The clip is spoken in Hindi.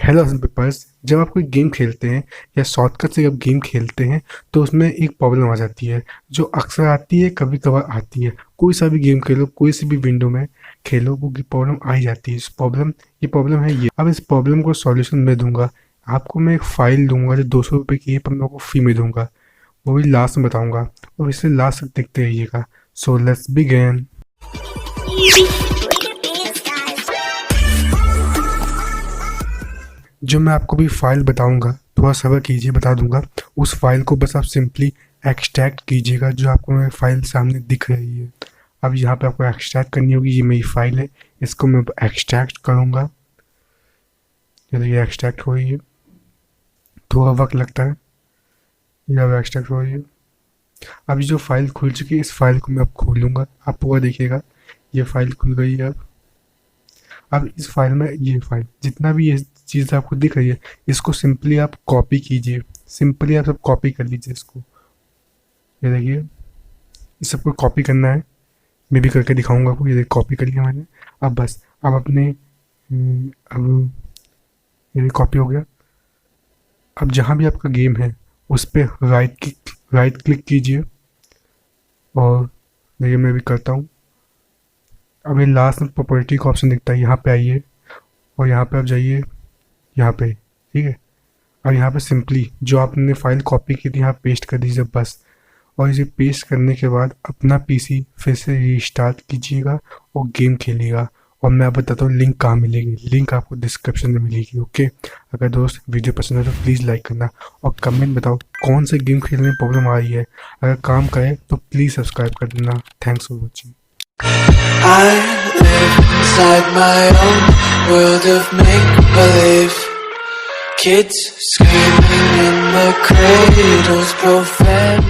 हेलो पेपर्स, जब आप कोई गेम खेलते हैं या शॉर्टकट से जब गेम खेलते हैं तो उसमें एक प्रॉब्लम आ जाती है जो अक्सर आती है, कभी कभार आती है। कोई सा भी गेम खेलो, कोई सी भी विंडो में खेलो, वो प्रॉब्लम आ ही जाती है। ये प्रॉब्लम है ये। अब इस प्रॉब्लम को सॉल्यूशन मैं दूंगा आपको। मैं एक फ़ाइल दूंगा जो 200 रुपये की है, पर मैं आपको फ्री में दूंगा। वो भी लास्ट में बताऊंगा, और इसे लास्ट तक देखते रहिएगा। So let's begin. जो मैं आपको भी फाइल बताऊंगा, थोड़ा सब्र कीजिए, बता दूंगा। उस फाइल को बस आप सिंपली एक्सट्रैक्ट कीजिएगा, जो आपको मेरी फाइल सामने दिख रही है। अब यहाँ पे आपको एक्सट्रैक्ट करनी होगी। ये मेरी फाइल है, इसको मैं एक्सट्रैक्ट करूँगा। ये एक्सट्रैक्ट हो रही है, थोड़ा वक्त लगता है। ये अब एक्सट्रैक्ट हो रही है। अब ये जो फाइल खुल चुकी है, इस फाइल को मैं अब खोलूँगा। आप पूरा देखिएगा, ये फाइल खुल गई है। अब इस फाइल में ये फाइल जितना भी ये चीज़ आपको दिख रही है, इसको सिंपली आप कॉपी कीजिए। सिंपली आप सब कॉपी कर लीजिए इसको। ये देखिए, इस सबको कॉपी करना है। मैं भी करके दिखाऊंगा आपको। ये कॉपी कर लिया मैंने। अब बस अब अपने अब ये कॉपी हो गया। अब जहाँ भी आपका गेम है उस पर राइट क्लिक कीजिए, और देखिए मैं भी करता हूँ। अब ये लास्ट में प्रॉपर्टी का ऑप्शन दिखता है, यहाँ पे आइए और यहाँ पे आप जाइए, यहाँ पे, ठीक है। और यहाँ पे सिंपली जो आपने फाइल कॉपी की थी यहाँ पेस्ट कर दीजिए बस। और इसे पेस्ट करने के बाद अपना पीसी फिर से रीस्टार्ट कीजिएगा और गेम खेलिएगा। और मैं आप बताता हूँ लिंक कहाँ मिलेगी। लिंक आपको डिस्क्रिप्शन में मिलेगी, ओके। अगर दोस्त वीडियो पसंद है तो प्लीज़ लाइक करना और कमेंट बताओ कौन से गेम खेलने में प्रॉब्लम आ रही है। अगर काम करे तो प्लीज़ सब्सक्राइब कर देना। Thanks for watching. I live inside my own world of make-believe. Kids screaming in the cradles, profane.